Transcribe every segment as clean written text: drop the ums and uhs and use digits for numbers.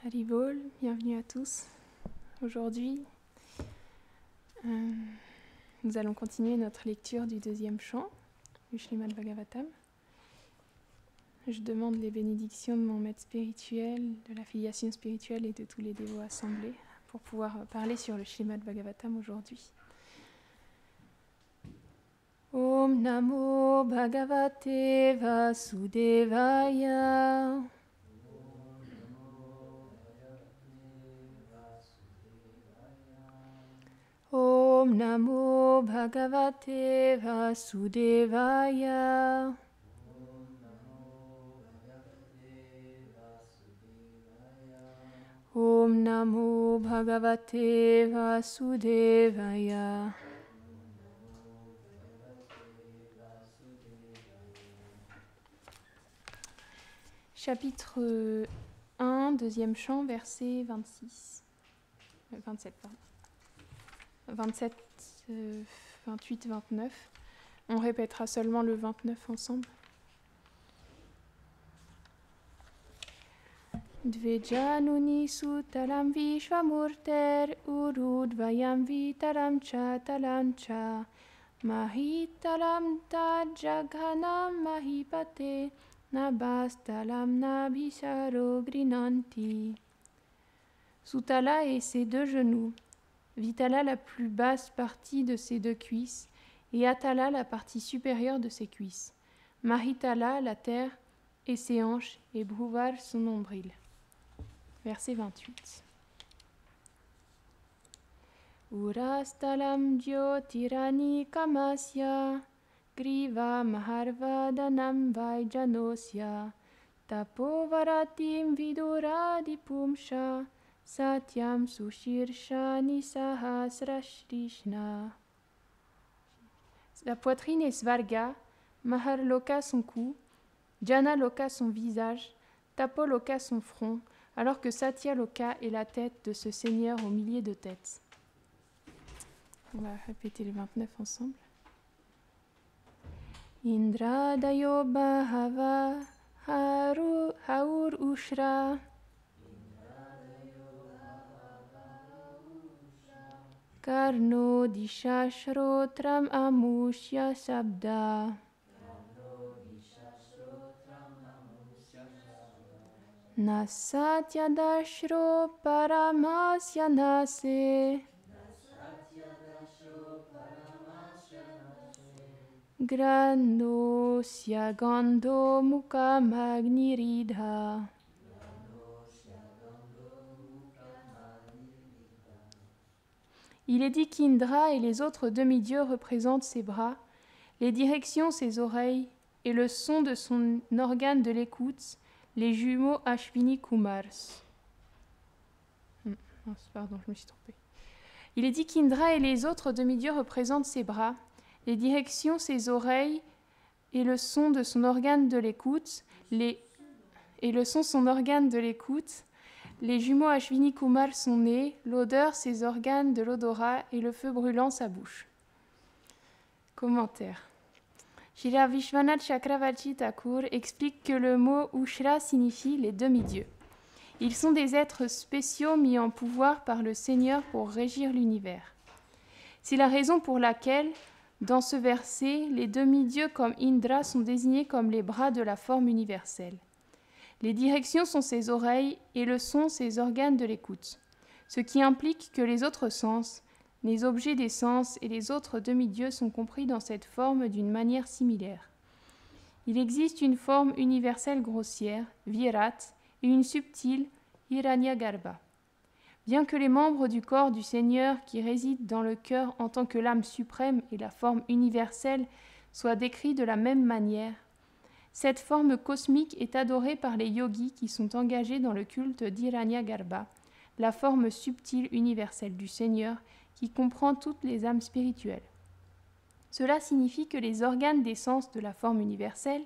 Haribol, bienvenue à tous. Aujourd'hui, nous allons continuer notre lecture du deuxième chant du Śrīmad Bhagavatam. Je demande les bénédictions de mon maître spirituel, de la filiation spirituelle et de tous les dévots assemblés pour pouvoir parler sur le Śrīmad Bhagavatam aujourd'hui. Om Namo Bhagavate Vasudevaya. Om Namo Bhagavate Vasudevaya. Om Namo Bhagavate Vasudevaya. Chapitre 1, deuxième chant, verset 27, pardon. 27, 28, 29. On répétera seulement le 29 ensemble. Dvejanuni sutalam vishvamurter urudvayam vitaram cha talancha mahitalam tajaghanam mahipate nabastalam nabhisaro grinanti. Sutala et ses deux genoux, Vitala la plus basse partie de ses deux cuisses, et Atala la partie supérieure de ses cuisses, Mahitala la terre et ses hanches, et Bhruvar son nombril. Verset 28. Urastalam jyotirani kamasya, griva maharvadanam vaijanosya, tapovaratim viduradipumsha, Satyam Sushirshani Sahasrashrishna. La poitrine est Svarga, Maharloka son cou, Janaloka son visage, Tapoloka son front, alors que Satyaloka est la tête de ce Seigneur aux milliers de têtes. On va répéter les 29 ensemble. Indra Dayo Bahava Haur Ushra Karno disha shrotram amushya sabda. Nasatyadashro paramasya nase. Granosya gandho mukha magniridha. Il est dit qu'Indra et les autres demi-dieux représentent ses bras, les directions ses oreilles et le son de son organe de l'écoute, les jumeaux Ashwini Kumars. Pardon, je me suis trompée. Il est dit qu'Indra et les autres demi-dieux représentent ses bras, les directions ses oreilles et le son de son organe de l'écoute, les jumeaux Ashwini Kumar son nez, l'odeur ses organes de l'odorat et le feu brûlant sa bouche. Commentaire. Srila Vishwanath Chakravarti Thakur explique que le mot Ushra signifie les demi-dieux. Ils sont des êtres spéciaux mis en pouvoir par le Seigneur pour régir l'univers. C'est la raison pour laquelle, dans ce verset, les demi-dieux comme Indra sont désignés comme les bras de la forme universelle. Les directions sont ses oreilles et le son ses organes de l'écoute, ce qui implique que les autres sens, les objets des sens et les autres demi-dieux sont compris dans cette forme d'une manière similaire. Il existe une forme universelle grossière, Virat, et une subtile, Hiranyagarbha. Bien que les membres du corps du Seigneur qui résident dans le cœur en tant que l'âme suprême et la forme universelle soient décrits de la même manière, cette forme cosmique est adorée par les yogis qui sont engagés dans le culte d'Hiranyagarbha, la forme subtile universelle du Seigneur qui comprend toutes les âmes spirituelles. Cela signifie que les organes des sens de la forme universelle,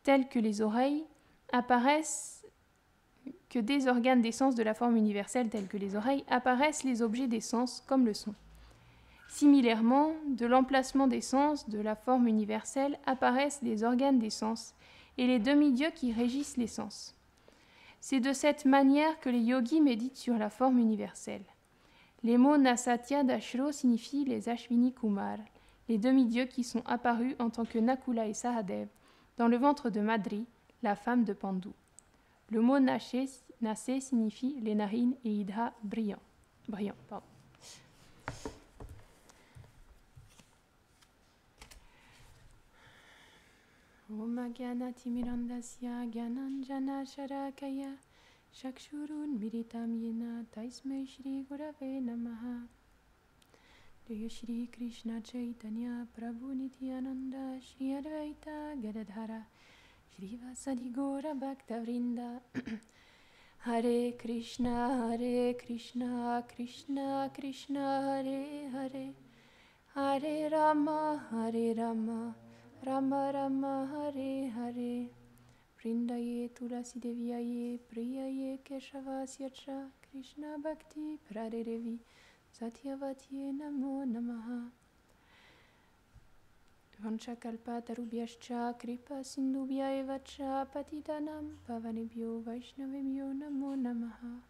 tels que les oreilles, apparaissent les objets des sens comme le son. Similairement, de l'emplacement des sens de la forme universelle apparaissent les organes des sens et les demi-dieux qui régissent les sens. C'est de cette manière que les yogis méditent sur la forme universelle. Les mots Nasatya Dashro signifient les Ashwini Kumar, les demi-dieux qui sont apparus en tant que Nakula et Sahadev dans le ventre de Madri, la femme de Pandu. Le mot Nasé signifie les narines et Idha brillant. Om Gyanati Mirandasya Gyananjana Sharakaya Shakshurun Miritam Yena Taismai Shri Gurave Namaha. Jaya Shri Krishna Chaitanya Prabhu Nityananda Shri Advaita Gadadhara Shri Vasadi Gora Bhakta Vrinda Hare Krishna Krishna Krishna Hare Hare Hare Rama Rama Rama Hare Hare Vrindaye Tulasi Deviaye Priyaye Keshavasya Krishna Bhakti Praderevi Satyavati Namo Namaha Vanchakalpa Tarubhyascha Kripa Sindhubhya Evacha Patitanam Pavanebhyo Vaishnavebhyo Namo Namaha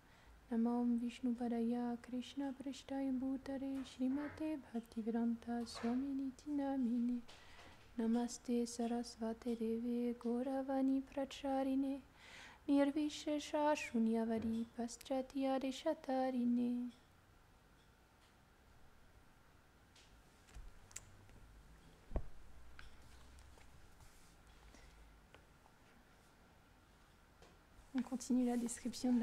Namam Vishnu Padaya Krishna Prashtaya Bhutare Srimate Bhaktivedanta Swaminiti Namine Namaste Sarasvate Deve Gauravani Pracharine Nirvishesha Shunyavadi Paschatya Deshatarine. On continue la description de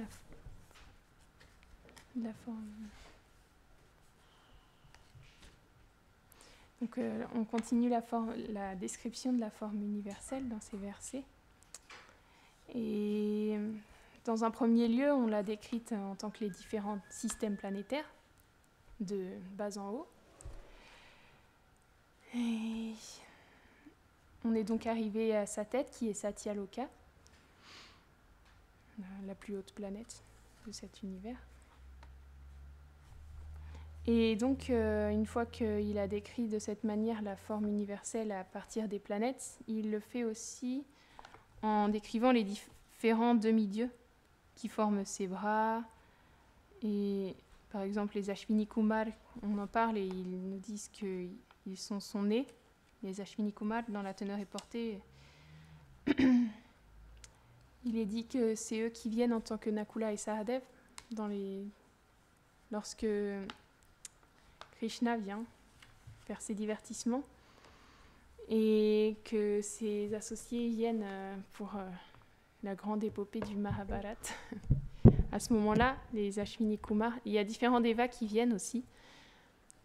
la forme. Donc, on continue la description de la forme universelle dans ces versets. Et dans un premier lieu, on l'a décrite en tant que les différents systèmes planétaires, de bas en haut. Et on est donc arrivé à sa tête, qui est Satyaloka, la plus haute planète de cet univers. Et donc, une fois qu'il a décrit de cette manière la forme universelle à partir des planètes, il le fait aussi en décrivant les différents demi-dieux qui forment ses bras. Et par exemple, les Ashwini Kumar, on en parle et ils nous disent qu'ils sont son nez. Les Ashwini Kumar, dans la teneur est portée. Il est dit que c'est eux qui viennent en tant que Nakula et Sahadev lorsque Krishna vient faire ses divertissements et que ses associés viennent pour la grande épopée du Mahabharata. À ce moment-là, les Ashwini Kumar, il y a différents devas qui viennent aussi.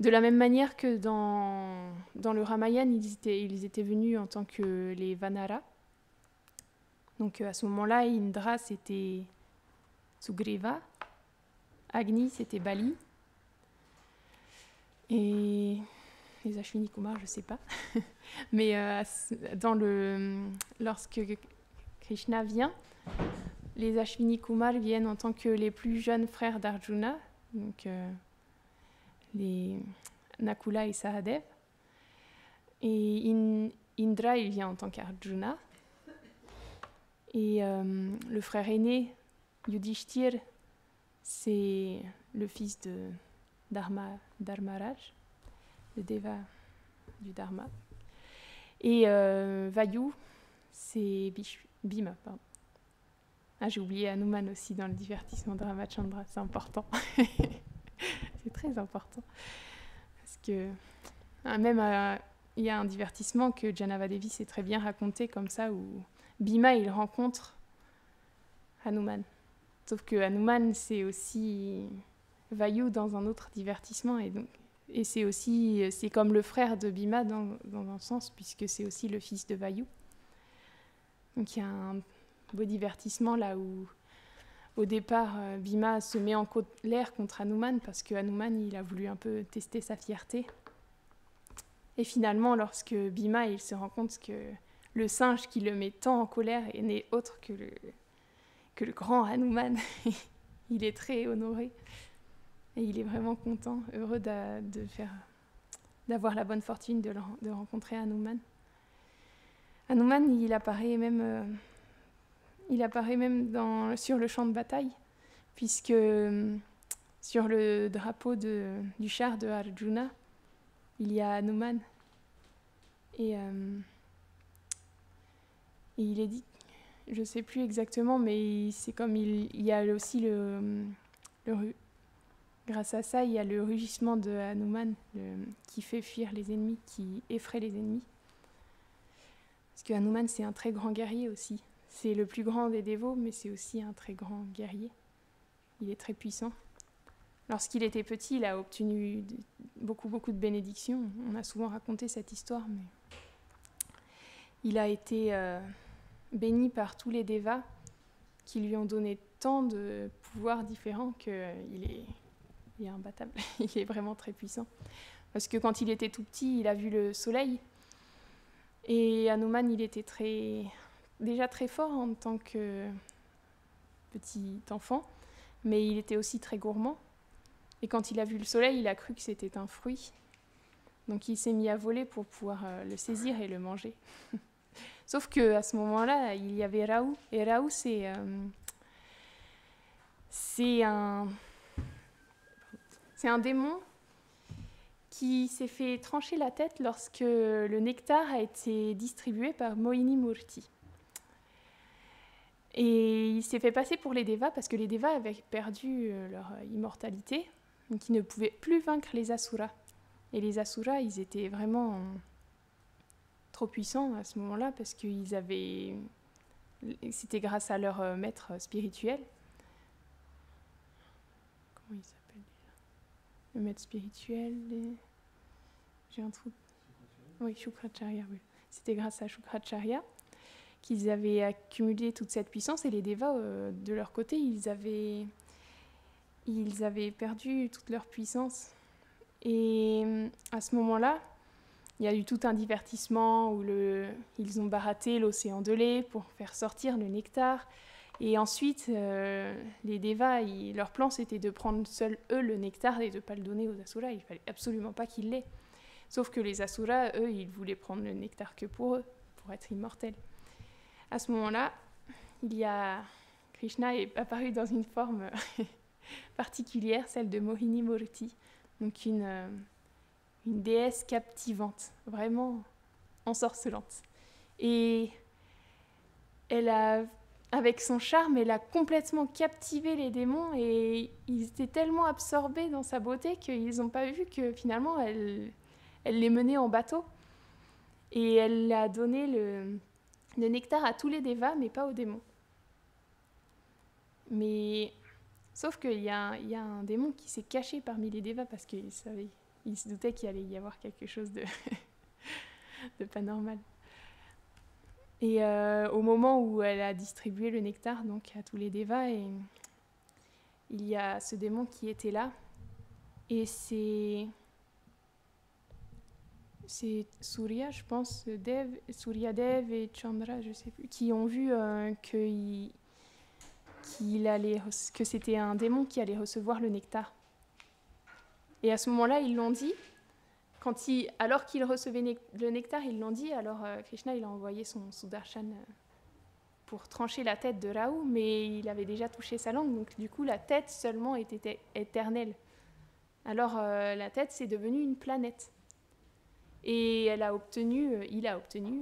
De la même manière que dans le Ramayana, ils étaient venus en tant que les Vanara. Donc à ce moment-là, Indra, c'était Sugriva, Agni, c'était Bali, et les Ashwini Kumar, je ne sais pas. Mais lorsque Krishna vient, les Ashwini Kumar viennent en tant que les plus jeunes frères d'Arjuna, donc les Nakula et Sahadev. Et Indra, il vient en tant qu'Arjuna. Et le frère aîné, Yudhishthir, c'est le fils de Dharmaraj, le Deva du Dharma. Et Vayu, c'est Bhima. Pardon. Ah, j'ai oublié Hanuman aussi dans le divertissement de Ramachandra, c'est important. C'est très important. Parce que même il y a un divertissement que Janavadevi s'est très bien raconté comme ça, où Bhima, il rencontre Hanuman. Sauf que Hanuman, c'est aussi Vayu dans un autre divertissement. Et c'est comme le frère de Bhima dans un sens, puisque c'est aussi le fils de Vayu. Donc il y a un beau divertissement là où, au départ, Bhima se met en colère contre Hanuman, parce que Hanuman, il a voulu un peu tester sa fierté. Et finalement, lorsque Bhima, il se rend compte que le singe qui le met tant en colère n'est autre que le grand Hanuman. Il est très honoré et il est vraiment content, heureux d'avoir la bonne fortune de rencontrer Hanuman. Hanuman, il apparaît même Il apparaît même sur le champ de bataille, puisque sur le drapeau du char de Arjuna, il y a Hanuman. Et il est dit, je ne sais plus exactement, mais c'est comme il y a aussi grâce à ça, il y a le rugissement de Hanuman qui fait fuir les ennemis, qui effraie les ennemis. Parce que Hanuman, c'est un très grand guerrier aussi. C'est le plus grand des dévots, mais c'est aussi un très grand guerrier. Il est très puissant. Lorsqu'il était petit, il a obtenu beaucoup de bénédictions. On a souvent raconté cette histoire, mais il a été béni par tous les devas qui lui ont donné tant de pouvoirs différents qu'il est imbattable. Il est vraiment très puissant. Parce que quand il était tout petit, il a vu le soleil. Et Hanuman, il était déjà très fort en tant que petit enfant, mais il était aussi très gourmand. Et quand il a vu le soleil, il a cru que c'était un fruit. Donc il s'est mis à voler pour pouvoir le saisir et le manger. Sauf qu'à ce moment-là, il y avait Rahu. Et Rahu, c'est un démon qui s'est fait trancher la tête lorsque le nectar a été distribué par Mohini Murti. Et il s'est fait passer pour les devas parce que les devas avaient perdu leur immortalité, donc ils ne pouvaient plus vaincre les asuras. Et les asuras, ils étaient vraiment trop puissants à ce moment-là parce c'était grâce à leur maître spirituel. Comment il s'appelle déjà ? Le maître spirituel, j'ai un trou. Oui, Shukracharya, oui. C'était grâce à Shukracharya qu'ils avaient accumulé toute cette puissance, et les devas, de leur côté, ils avaient perdu toute leur puissance. Et à ce moment-là, il y a eu tout un divertissement où ils ont baratté l'océan de lait pour faire sortir le nectar. Et ensuite, les devas, leur plan, c'était de prendre seuls, eux, le nectar et de ne pas le donner aux asuras. Il ne fallait absolument pas qu'ils l'aient. Sauf que les asuras, eux, ils voulaient prendre le nectar que pour eux, pour être immortels. À ce moment-là, Krishna est apparu dans une forme particulière, celle de Mohini Murti, donc une déesse captivante, vraiment ensorcelante. Et avec son charme, elle a complètement captivé les démons, et ils étaient tellement absorbés dans sa beauté qu'ils n'ont pas vu que finalement elle les menait en bateau. Et elle a donné le nectar à tous les devas, mais pas aux démons. Mais sauf qu'il y a un démon qui s'est caché parmi les devas parce qu'il se doutait qu'il allait y avoir quelque chose de pas normal. Et au moment où elle a distribué le nectar donc à tous les devas, il y a ce démon qui était là, et c'est Surya, je pense, Surya Dev et Chandra, je sais plus, qui ont vu que c'était un démon qui allait recevoir le nectar. Et à ce moment-là, ils l'ont dit. Alors qu'il recevait le nectar, ils l'ont dit. Alors Krishna, il a envoyé son Sudarshan pour trancher la tête de Rahu, mais il avait déjà touché sa langue, donc du coup la tête seulement était éternelle. Alors la tête, c'est devenu une planète. Et il a obtenu,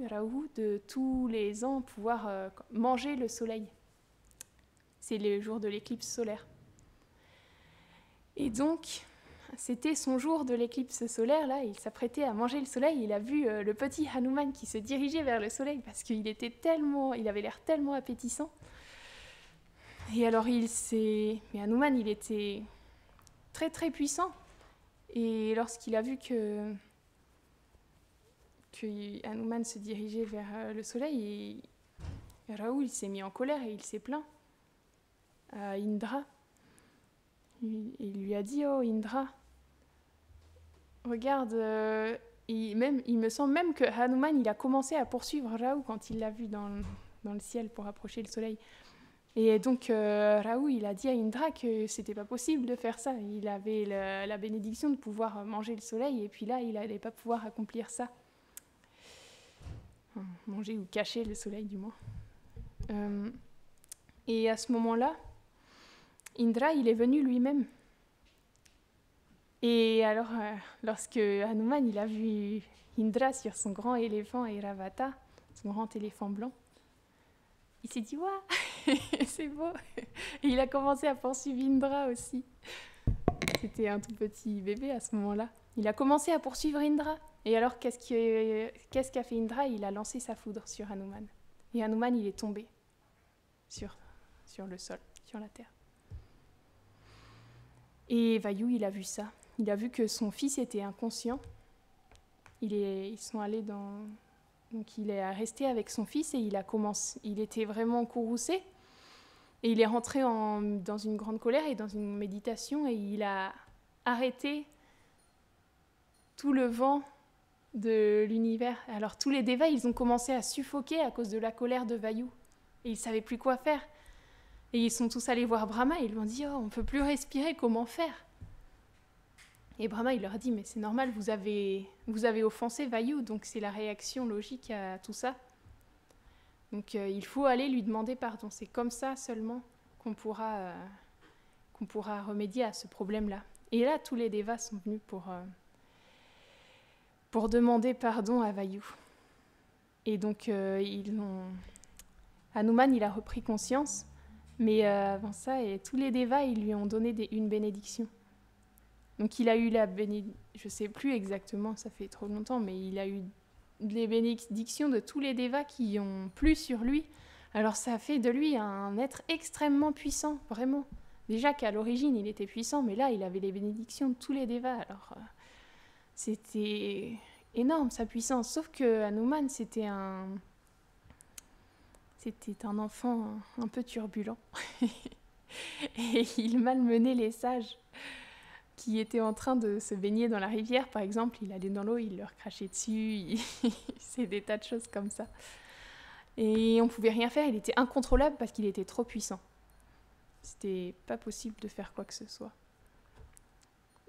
Rahu, de tous les ans pouvoir manger le soleil. C'est le jour de l'éclipse solaire. Et donc, c'était son jour de l'éclipse solaire, là, il s'apprêtait à manger le soleil, il a vu le petit Hanuman qui se dirigeait vers le soleil parce qu'il avait l'air tellement appétissant. Et alors mais Hanuman, il était très très puissant. Et lorsqu'il a vu que Hanuman se dirigeait vers le soleil, Rahu, il s'est mis en colère et il s'est plaint à Indra. Il lui a dit « Oh Indra, regarde, il me semble même que Hanuman, il a commencé à poursuivre Rahu quand il l'a vu dans le ciel pour approcher le soleil. Et donc Rahu, il a dit à Indra que c'était pas possible de faire ça. Il avait la bénédiction de pouvoir manger le soleil, et puis là, il n'allait pas pouvoir accomplir ça. Manger ou cacher le soleil, du moins. Et à ce moment-là, Indra, il est venu lui-même. Et alors, lorsque Hanuman il a vu Indra sur son grand éléphant Airavata, son grand éléphant blanc, il s'est dit « Waouh, c'est beau !» Et il a commencé à poursuivre Indra aussi. C'était un tout petit bébé à ce moment-là. Il a commencé à poursuivre Indra. Et alors, qu'est-ce qu'a fait Indra? Il a lancé sa foudre sur Hanuman. Et Hanuman, il est tombé sur le sol, sur la terre. Et Vayu, il a vu ça. Il a vu que son fils était inconscient. Ils sont allés dans... Donc il est resté avec son fils et il était vraiment courroucé. Et il est rentré dans une grande colère et dans une méditation et il a arrêté tout le vent de l'univers. Alors tous les dévas, ils ont commencé à suffoquer à cause de la colère de Vayu. Et ils ne savaient plus quoi faire. Et ils sont tous allés voir Brahma et ils lui ont dit « Oh, on ne peut plus respirer, comment faire ?» Et Brahma, il leur a dit « Mais c'est normal, vous avez offensé Vayu, donc c'est la réaction logique à tout ça. Donc il faut aller lui demander pardon. C'est comme ça seulement qu'on pourra remédier à ce problème-là. » Et là, tous les dévas sont venus pour demander pardon à Vayu. Et donc Hanuman, il a repris conscience. Mais avant ça, tous les dévas, ils lui ont donné une bénédiction. Donc il a eu la bénédiction, je ne sais plus exactement, ça fait trop longtemps, mais il a eu les bénédictions de tous les dévas qui ont plu sur lui. Alors ça fait de lui un être extrêmement puissant, vraiment. Déjà qu'à l'origine, il était puissant, mais là, il avait les bénédictions de tous les dévas. Alors c'était énorme, sa puissance. Sauf que Hanuman, c'était un enfant un peu turbulent. Et il malmenait les sages qui étaient en train de se baigner dans la rivière. Par exemple, il allait dans l'eau, il leur crachait dessus. C'est des tas de choses comme ça. Et on ne pouvait rien faire, il était incontrôlable parce qu'il était trop puissant. C'était pas possible de faire quoi que ce soit.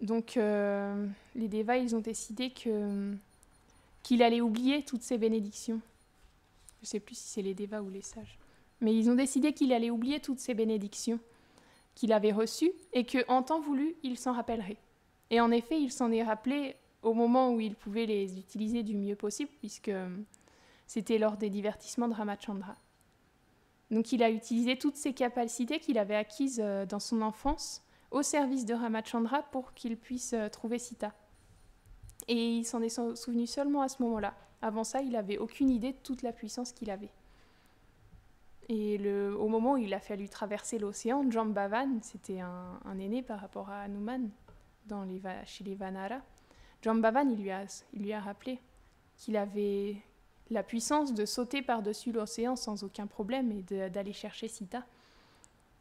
Donc les dévas, ils ont décidé qu'il allait oublier toutes ces bénédictions. Je ne sais plus si c'est les dévas ou les sages. Mais ils ont décidé qu'il allait oublier toutes ces bénédictions qu'il avait reçues et qu'en temps voulu, il s'en rappellerait. Et en effet, il s'en est rappelé au moment où il pouvait les utiliser du mieux possible, puisque c'était lors des divertissements de Ramachandra. Donc il a utilisé toutes ces capacités qu'il avait acquises dans son enfance au service de Ramachandra pour qu'il puisse trouver Sita. Et il s'en est souvenu seulement à ce moment-là. Avant ça, il n'avait aucune idée de toute la puissance qu'il avait. Et au moment où il a fallu traverser l'océan, Jambavan, c'était un aîné par rapport à Hanuman chez les Vanara. Jambavan, il lui a rappelé qu'il avait la puissance de sauter par-dessus l'océan sans aucun problème et d'aller chercher Sita.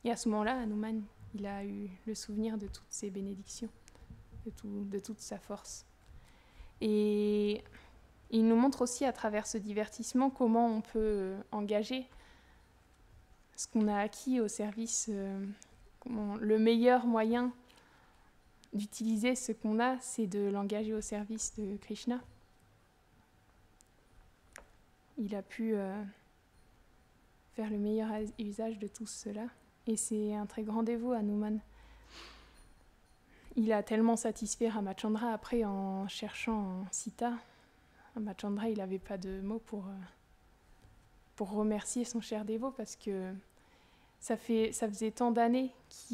Et à ce moment-là, Hanuman, il a eu le souvenir de toutes ses bénédictions, de toute sa force. Et il nous montre aussi à travers ce divertissement comment on peut engager ce qu'on a acquis au service, le meilleur moyen d'utiliser ce qu'on a, c'est de l'engager au service de Krishna. Il a pu faire le meilleur usage de tout cela. Et c'est un très grand dévot, Hanuman. Il a tellement satisfait Ramachandra après en cherchant Sita. Ramachandra, il n'avait pas de mots pour remercier son cher dévot parce que ça faisait tant d'années ça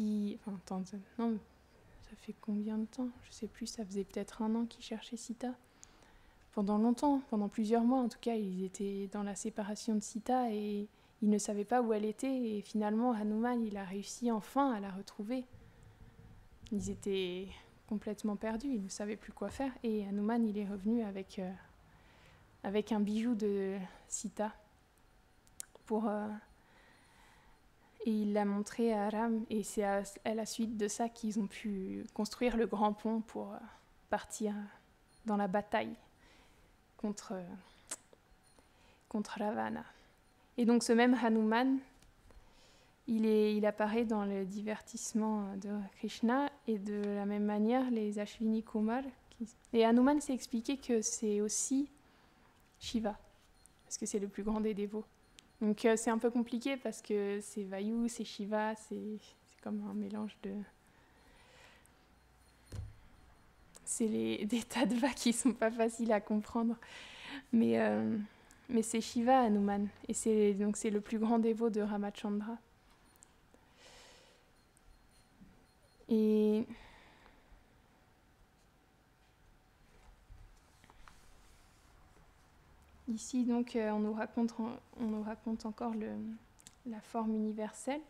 fait combien de temps? Je ne sais plus, ça faisait peut-être 1 an qu'il cherchait Sita. Pendant longtemps, pendant plusieurs mois en tout cas, ils étaient dans la séparation de Sita et ils ne savaient pas où elle était. Et finalement, Hanuman, il a réussi enfin à la retrouver. Ils étaient complètement perdus, ils ne savaient plus quoi faire. Et Hanuman, il est revenu avec un bijou de Sita. Et il l'a montré à Ram. Et c'est à la suite de ça qu'ils ont pu construire le grand pont pour partir dans la bataille contre Ravana. Et donc ce même Hanuman, il apparaît dans le divertissement de Krishna et de la même manière les Ashwini Kumar. Et Hanuman s'est expliqué que c'est aussi Shiva, parce que c'est le plus grand des dévots. Donc c'est un peu compliqué parce que c'est Vayu, c'est Shiva, c'est comme un mélange de... C'est des tattvas qui sont pas faciles à comprendre. Mais c'est Shiva, Hanuman. Et c'est le plus grand dévot de Ramachandra. Et ici, donc, on nous raconte encore la forme universelle.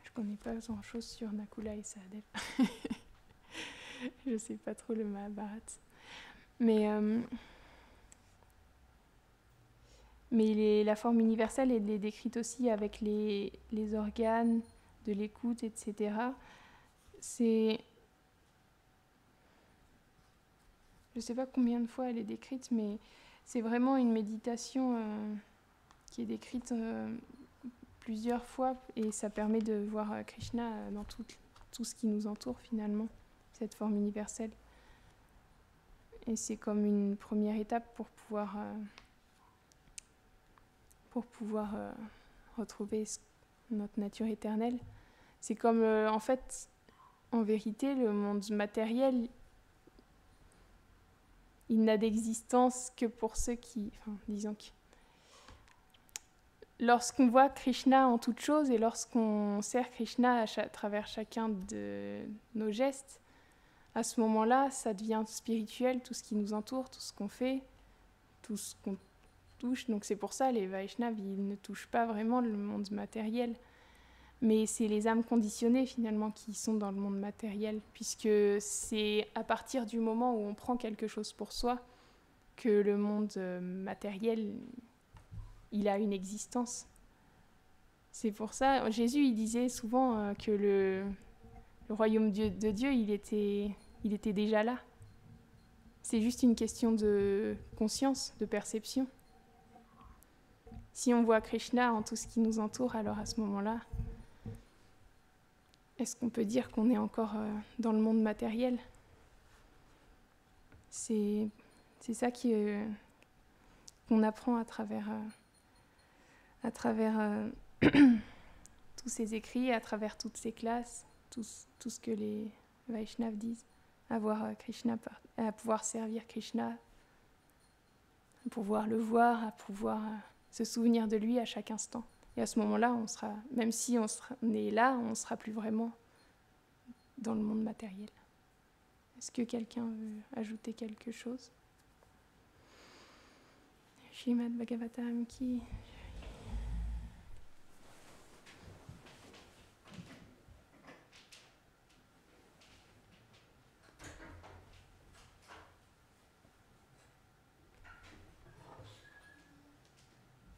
Je connais pas grand-chose sur Nakula et Sahadev. Je sais pas trop le Mahabharat. Mais la forme universelle, elle est décrite aussi avec les organes de l'écoute, etc. Je ne sais pas combien de fois elle est décrite, mais c'est vraiment une méditation qui est décrite plusieurs fois, et ça permet de voir Krishna dans tout ce qui nous entoure finalement, cette forme universelle. Et c'est comme une première étape pour pouvoir retrouver notre nature éternelle. C'est comme, en fait, en vérité, le monde matériel, il n'a d'existence que pour ceux qui... Enfin, disons que... Lorsqu'on voit Krishna en toute chose et lorsqu'on sert Krishna à travers chacun de nos gestes, à ce moment-là, ça devient spirituel, tout ce qui nous entoure, tout ce qu'on fait, tout ce qu'on touche. Donc c'est pour ça les Vaishnavas, ils ne touchent pas vraiment le monde matériel. Mais c'est les âmes conditionnées finalement qui sont dans le monde matériel, puisque c'est à partir du moment où on prend quelque chose pour soi que le monde matériel, il a une existence. C'est pour ça, Jésus il disait souvent que le royaume de Dieu, il était déjà là. C'est juste une question de conscience, de perception. Si on voit Krishna en tout ce qui nous entoure, alors à ce moment-là, est-ce qu'on peut dire qu'on est encore dans le monde matériel ? C'est ça qu'on apprend à travers tous ces écrits, à travers toutes ces classes, tout ce que les Vaishnavas disent, à voir Krishna, à pouvoir servir Krishna, à pouvoir le voir, à pouvoir se souvenir de lui à chaque instant. Et à ce moment-là, même si on est là, on ne sera plus vraiment dans le monde matériel. Est-ce que quelqu'un veut ajouter quelque chose ? Srimad Bhagavatam ki